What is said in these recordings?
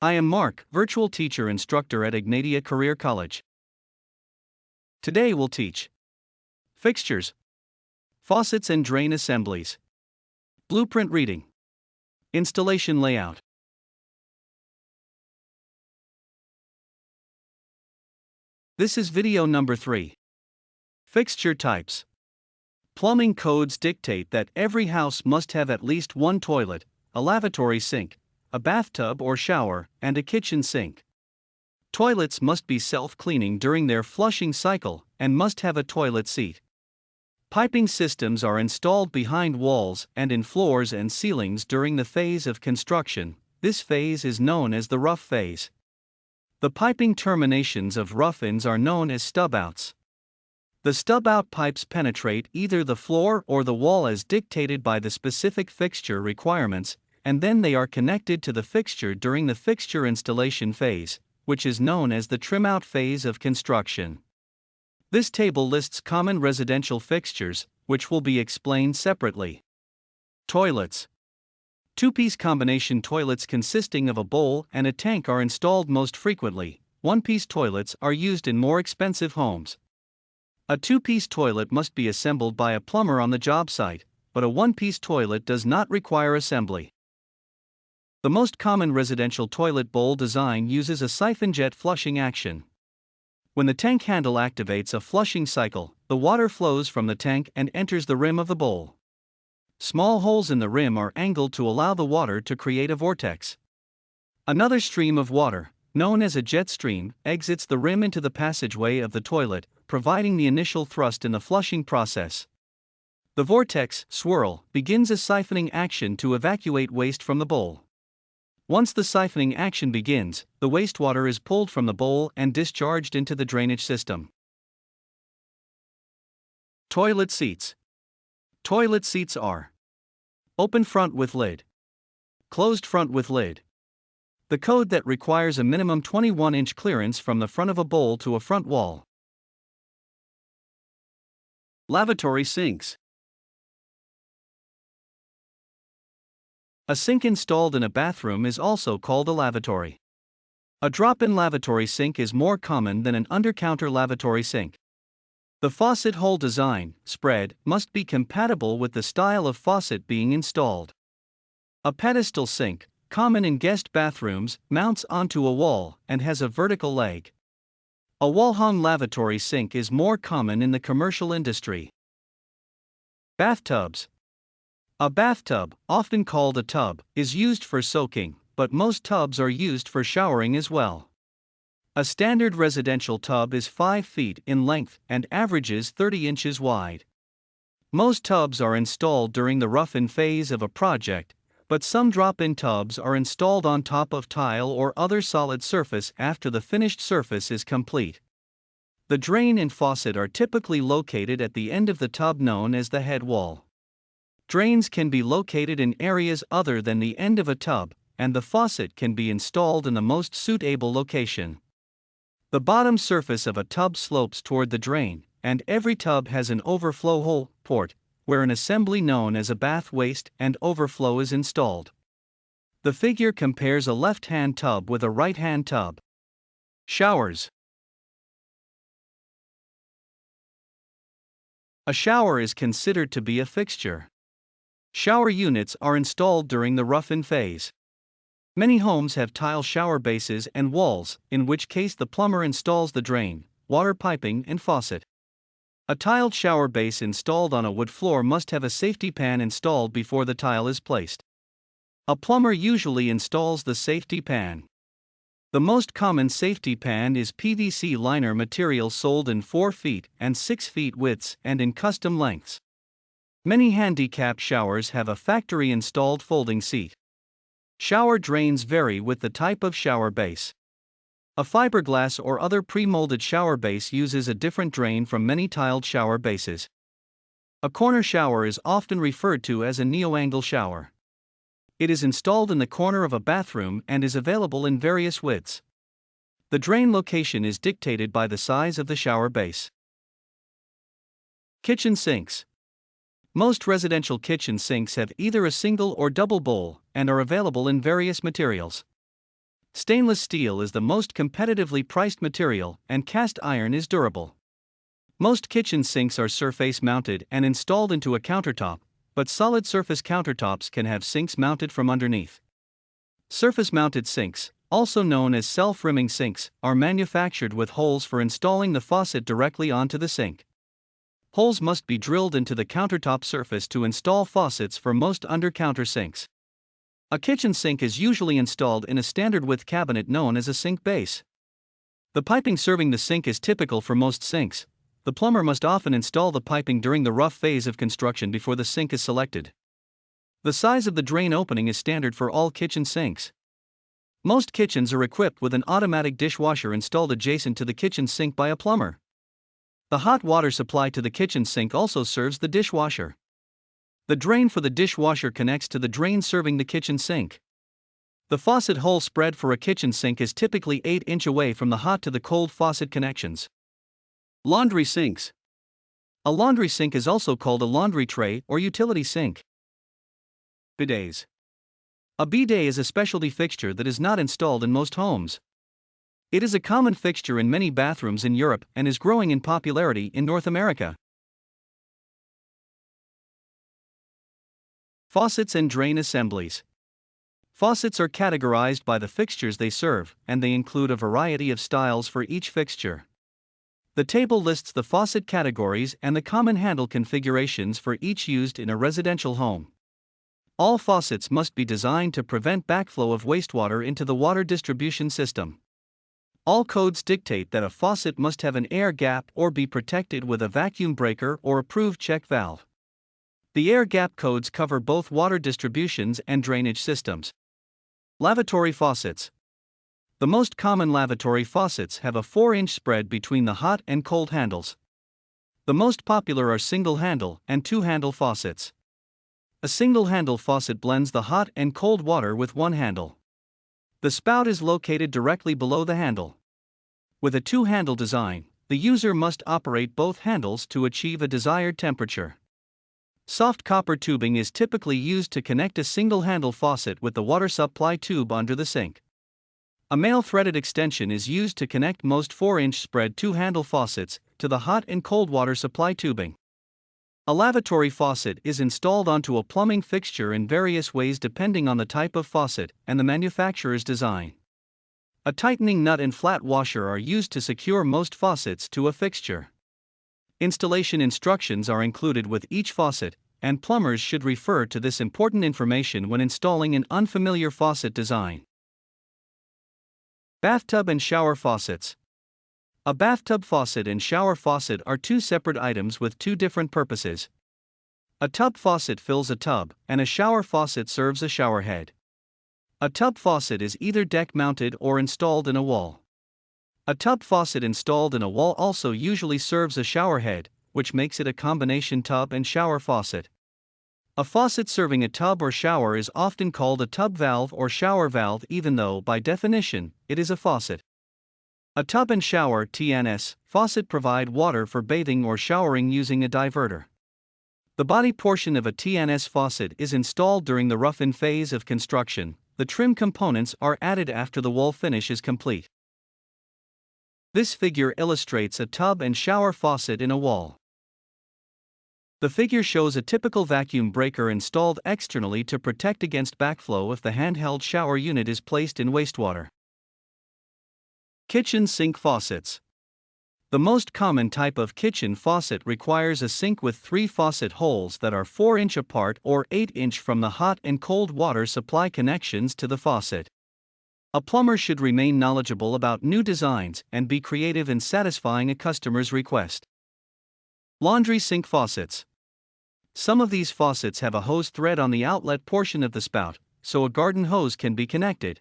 I am Mark, virtual teacher instructor at Egnatia Career College. Today we'll teach fixtures, faucets and drain assemblies, blueprint reading, installation layout. This is video number 3. Fixture types. Plumbing codes dictate that every house must have at least one toilet, a lavatory sink, a bathtub or shower, and a kitchen sink. Toilets must be self-cleaning during their flushing cycle and must have a toilet seat. Piping systems are installed behind walls and in floors and ceilings during the phase of construction. This phase is known as the rough phase. The piping terminations of rough ends are known as stub-outs. The stub-out pipes penetrate either the floor or the wall as dictated by the specific fixture requirements, and then they are connected to the fixture during the fixture installation phase, which is known as the trim-out phase of construction. This table lists common residential fixtures, which will be explained separately. Toilets. Two-piece combination toilets consisting of a bowl and a tank are installed most frequently. One-piece toilets are used in more expensive homes. A two-piece toilet must be assembled by a plumber on the job site, but a one-piece toilet does not require assembly. The most common residential toilet bowl design uses a siphon jet flushing action. When the tank handle activates a flushing cycle, the water flows from the tank and enters the rim of the bowl. Small holes in the rim are angled to allow the water to create a vortex. Another stream of water, known as a jet stream, exits the rim into the passageway of the toilet, providing the initial thrust in the flushing process. The vortex swirl begins a siphoning action to evacuate waste from the bowl. Once the siphoning action begins, the wastewater is pulled from the bowl and discharged into the drainage system. Toilet seats. Toilet seats are open front with lid, closed front with lid. The code that requires a minimum 21-inch clearance from the front of a bowl to a front wall. Lavatory sinks. A sink installed in a bathroom is also called a lavatory. A drop-in lavatory sink is more common than an under-counter lavatory sink. The faucet hole design, spread, must be compatible with the style of faucet being installed. A pedestal sink, common in guest bathrooms, mounts onto a wall and has a vertical leg. A wall-hung lavatory sink is more common in the commercial industry. Bathtubs. A bathtub, often called a tub, is used for soaking, but most tubs are used for showering as well. A standard residential tub is 5 feet in length and averages 30 inches wide. Most tubs are installed during the rough-in phase of a project, but some drop-in tubs are installed on top of tile or other solid surface after the finished surface is complete. The drain and faucet are typically located at the end of the tub known as the head wall. Drains can be located in areas other than the end of a tub, and the faucet can be installed in the most suitable location. The bottom surface of a tub slopes toward the drain, and every tub has an overflow hole, port, where an assembly known as a bath waste and overflow is installed. The figure compares a left-hand tub with a right-hand tub. Showers. A shower is considered to be a fixture. Shower units are installed during the rough-in phase. Many homes have tile shower bases and walls, in which case the plumber installs the drain, water piping, and faucet. A tiled shower base installed on a wood floor must have a safety pan installed before the tile is placed. A plumber usually installs the safety pan. The most common safety pan is PVC liner material sold in 4 feet and 6 feet widths and in custom lengths. Many handicapped showers have a factory-installed folding seat. Shower drains vary with the type of shower base. A fiberglass or other pre-molded shower base uses a different drain from many tiled shower bases. A corner shower is often referred to as a neo-angle shower. It is installed in the corner of a bathroom and is available in various widths. The drain location is dictated by the size of the shower base. Kitchen sinks. Most residential kitchen sinks have either a single or double bowl and are available in various materials. Stainless steel is the most competitively priced material, and cast iron is durable. Most kitchen sinks are surface mounted and installed into a countertop, but solid surface countertops can have sinks mounted from underneath. Surface mounted sinks, also known as self-rimming sinks, are manufactured with holes for installing the faucet directly onto the sink. Holes must be drilled into the countertop surface to install faucets for most under-counter sinks. A kitchen sink is usually installed in a standard width cabinet known as a sink base. The piping serving the sink is typical for most sinks. The plumber must often install the piping during the rough phase of construction before the sink is selected. The size of the drain opening is standard for all kitchen sinks. Most kitchens are equipped with an automatic dishwasher installed adjacent to the kitchen sink by a plumber. The hot water supply to the kitchen sink also serves the dishwasher. The drain for the dishwasher connects to the drain serving the kitchen sink. The faucet hole spread for a kitchen sink is typically 8 inches away from the hot to the cold faucet connections. Laundry sinks. A laundry sink is also called a laundry tray or utility sink. Bidets. A bidet is a specialty fixture that is not installed in most homes. It is a common fixture in many bathrooms in Europe and is growing in popularity in North America. Faucets and drain assemblies. Faucets are categorized by the fixtures they serve, and they include a variety of styles for each fixture. The table lists the faucet categories and the common handle configurations for each used in a residential home. All faucets must be designed to prevent backflow of wastewater into the water distribution system. All codes dictate that a faucet must have an air gap or be protected with a vacuum breaker or approved check valve. The air gap codes cover both water distributions and drainage systems. Lavatory faucets. The most common lavatory faucets have a 4-inch spread between the hot and cold handles. The most popular are single-handle and two-handle faucets. A single-handle faucet blends the hot and cold water with one handle. The spout is located directly below the handle. With a two-handle design, the user must operate both handles to achieve a desired temperature. Soft copper tubing is typically used to connect a single-handle faucet with the water supply tube under the sink. A male threaded extension is used to connect most 4-inch spread two-handle faucets to the hot and cold water supply tubing. A lavatory faucet is installed onto a plumbing fixture in various ways depending on the type of faucet and the manufacturer's design. A tightening nut and flat washer are used to secure most faucets to a fixture. Installation instructions are included with each faucet, and plumbers should refer to this important information when installing an unfamiliar faucet design. Bathtub and shower faucets. A bathtub faucet and shower faucet are two separate items with two different purposes. A tub faucet fills a tub, and a shower faucet serves a shower head. A tub faucet is either deck-mounted or installed in a wall. A tub faucet installed in a wall also usually serves a shower head, which makes it a combination tub and shower faucet. A faucet serving a tub or shower is often called a tub valve or shower valve even though, by definition, it is a faucet. A tub and shower (TNS) faucet provide water for bathing or showering using a diverter. The body portion of a TNS faucet is installed during the rough-in phase of construction. The trim components are added after the wall finish is complete. This figure illustrates a tub and shower faucet in a wall. The figure shows a typical vacuum breaker installed externally to protect against backflow if the handheld shower unit is placed in wastewater. Kitchen sink faucets. The most common type of kitchen faucet requires a sink with 3 faucet holes that are 4-inch apart or 8-inch from the hot and cold water supply connections to the faucet. A plumber should remain knowledgeable about new designs and be creative in satisfying a customer's request. Laundry sink faucets. Some of these faucets have a hose thread on the outlet portion of the spout, so a garden hose can be connected.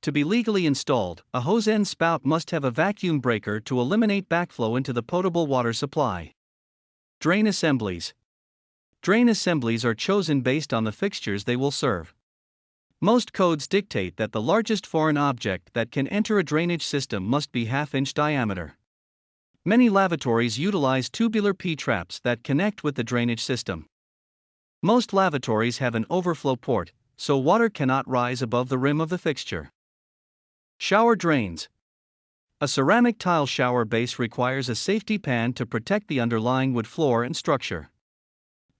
To be legally installed, a hose end spout must have a vacuum breaker to eliminate backflow into the potable water supply. Drain assemblies. Drain assemblies are chosen based on the fixtures they will serve. Most codes dictate that the largest foreign object that can enter a drainage system must be 1/2-inch diameter. Many lavatories utilize tubular P-traps that connect with the drainage system. Most lavatories have an overflow port, so water cannot rise above the rim of the fixture. Shower drains. A ceramic tile shower base requires a safety pan to protect the underlying wood floor and structure.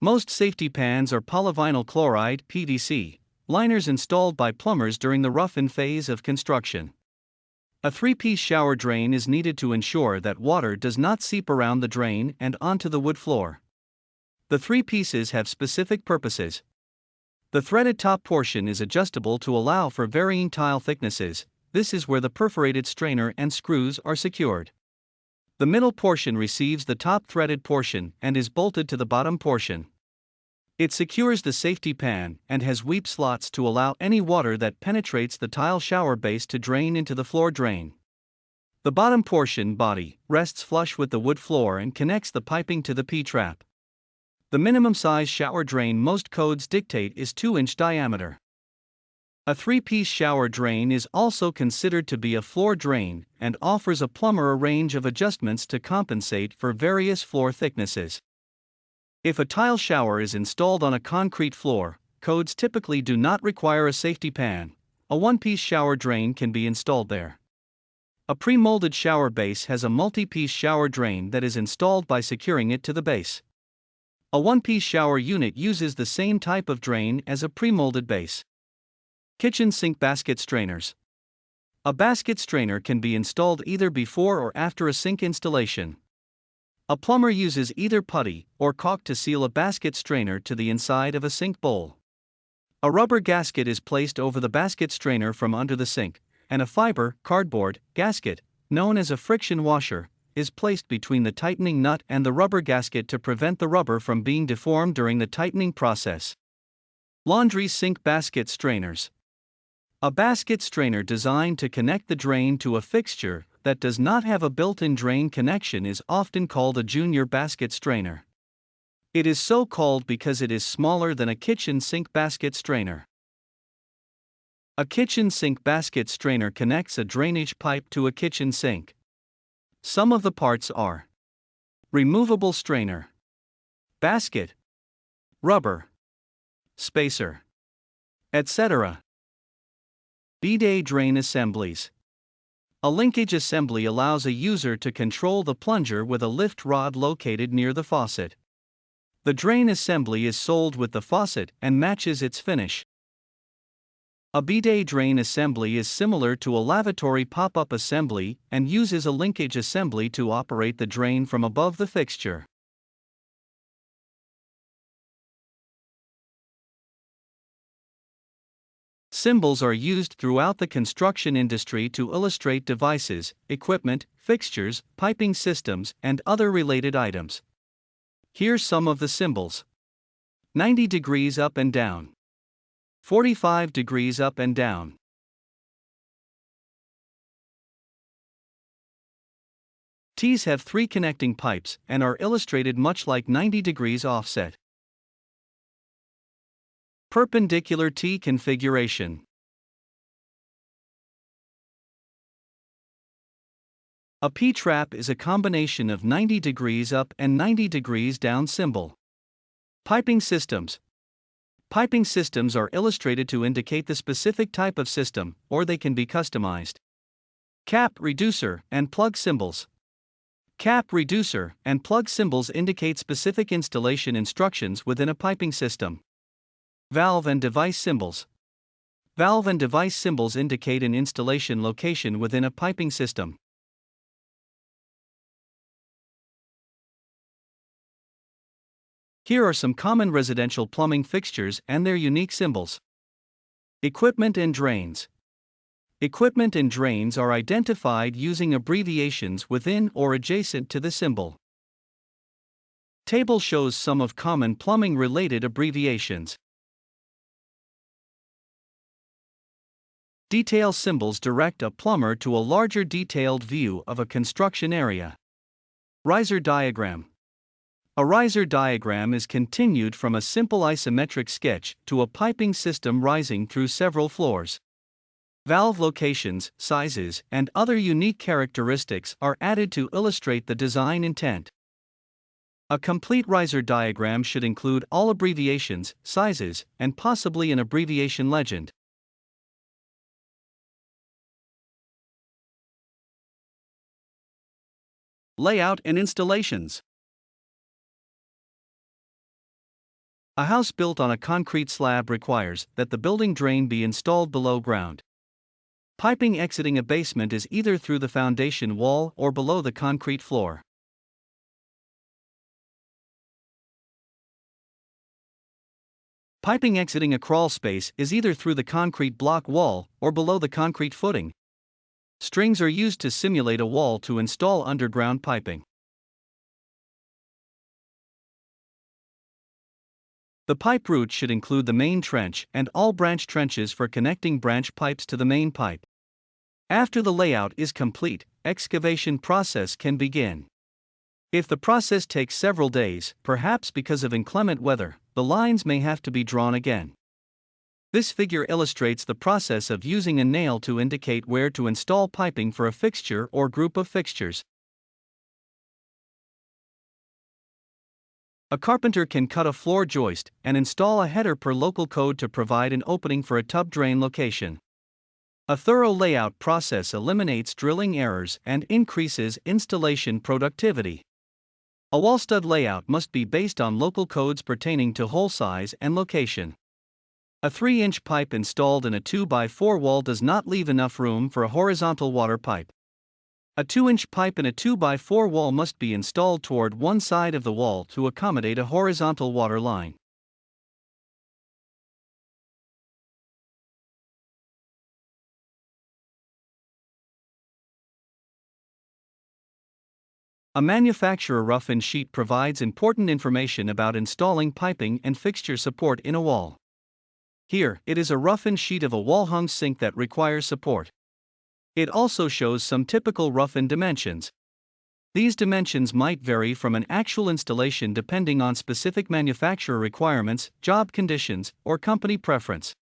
Most safety pans are polyvinyl chloride (PVC) liners installed by plumbers during the rough-in phase of construction. A three-piece shower drain is needed to ensure that water does not seep around the drain and onto the wood floor. The three pieces have specific purposes. The threaded top portion is adjustable to allow for varying tile thicknesses. This is where the perforated strainer and screws are secured. The middle portion receives the top threaded portion and is bolted to the bottom portion. It secures the safety pan and has weep slots to allow any water that penetrates the tile shower base to drain into the floor drain. The bottom portion body rests flush with the wood floor and connects the piping to the P-trap. The minimum size shower drain most codes dictate is 2-inch diameter. A three-piece shower drain is also considered to be a floor drain and offers a plumber a range of adjustments to compensate for various floor thicknesses. If a tile shower is installed on a concrete floor, codes typically do not require a safety pan. A one-piece shower drain can be installed there. A pre-molded shower base has a multi-piece shower drain that is installed by securing it to the base. A one-piece shower unit uses the same type of drain as a pre-molded base. Kitchen sink basket strainers. A basket strainer can be installed either before or after a sink installation. A plumber uses either putty or caulk to seal a basket strainer to the inside of a sink bowl. A rubber gasket is placed over the basket strainer from under the sink, and a fiber, cardboard, gasket, known as a friction washer, is placed between the tightening nut and the rubber gasket to prevent the rubber from being deformed during the tightening process. Laundry sink basket strainers. A basket strainer designed to connect the drain to a fixture that does not have a built-in drain connection is often called a junior basket strainer. It is so called because it is smaller than a kitchen sink basket strainer. A kitchen sink basket strainer connects a drainage pipe to a kitchen sink. Some of the parts are removable strainer, basket, rubber, spacer, etc. Bidet drain assemblies. A linkage assembly allows a user to control the plunger with a lift rod located near the faucet. The drain assembly is sold with the faucet and matches its finish. A bidet drain assembly is similar to a lavatory pop-up assembly and uses a linkage assembly to operate the drain from above the fixture. Symbols are used throughout the construction industry to illustrate devices, equipment, fixtures, piping systems, and other related items. Here's some of the symbols. 90 degrees up and down. 45 degrees up and down. T's have 3 connecting pipes and are illustrated much like 90 degrees offset. Perpendicular T configuration. A P-trap is a combination of 90 degrees up and 90 degrees down symbol. Piping systems. Piping systems are illustrated to indicate the specific type of system, or they can be customized. Cap, reducer, and plug symbols. Cap, reducer, and plug symbols indicate specific installation instructions within a piping system. Valve and device symbols. Valve and device symbols indicate an installation location within a piping system. Here are some common residential plumbing fixtures and their unique symbols. Equipment and drains. Equipment and drains are identified using abbreviations within or adjacent to the symbol. Table shows some of common plumbing-related abbreviations. Detail symbols direct a plumber to a larger detailed view of a construction area. Riser diagram. A riser diagram is continued from a simple isometric sketch to a piping system rising through several floors. Valve locations, sizes, and other unique characteristics are added to illustrate the design intent. A complete riser diagram should include all abbreviations, sizes, and possibly an abbreviation legend. Layout and installations. A house built on a concrete slab requires that the building drain be installed below ground. Piping exiting a basement is either through the foundation wall or below the concrete floor. Piping exiting a crawl space is either through the concrete block wall or below the concrete footing. Strings are used to simulate a wall to install underground piping. The pipe route should include the main trench and all branch trenches for connecting branch pipes to the main pipe. After the layout is complete, excavation process can begin. If the process takes several days, perhaps because of inclement weather, the lines may have to be drawn again. This figure illustrates the process of using a nail to indicate where to install piping for a fixture or group of fixtures. A carpenter can cut a floor joist and install a header per local code to provide an opening for a tub drain location. A thorough layout process eliminates drilling errors and increases installation productivity. A wall stud layout must be based on local codes pertaining to hole size and location. A 3-inch pipe installed in a 2x4 wall does not leave enough room for a horizontal water pipe. A 2-inch pipe in a 2x4 wall must be installed toward one side of the wall to accommodate a horizontal water line. A manufacturer rough-in sheet provides important information about installing piping and fixture support in a wall. Here, it is a rough-in sheet of a wall-hung sink that requires support. It also shows some typical rough-in dimensions. These dimensions might vary from an actual installation depending on specific manufacturer requirements, job conditions, or company preference.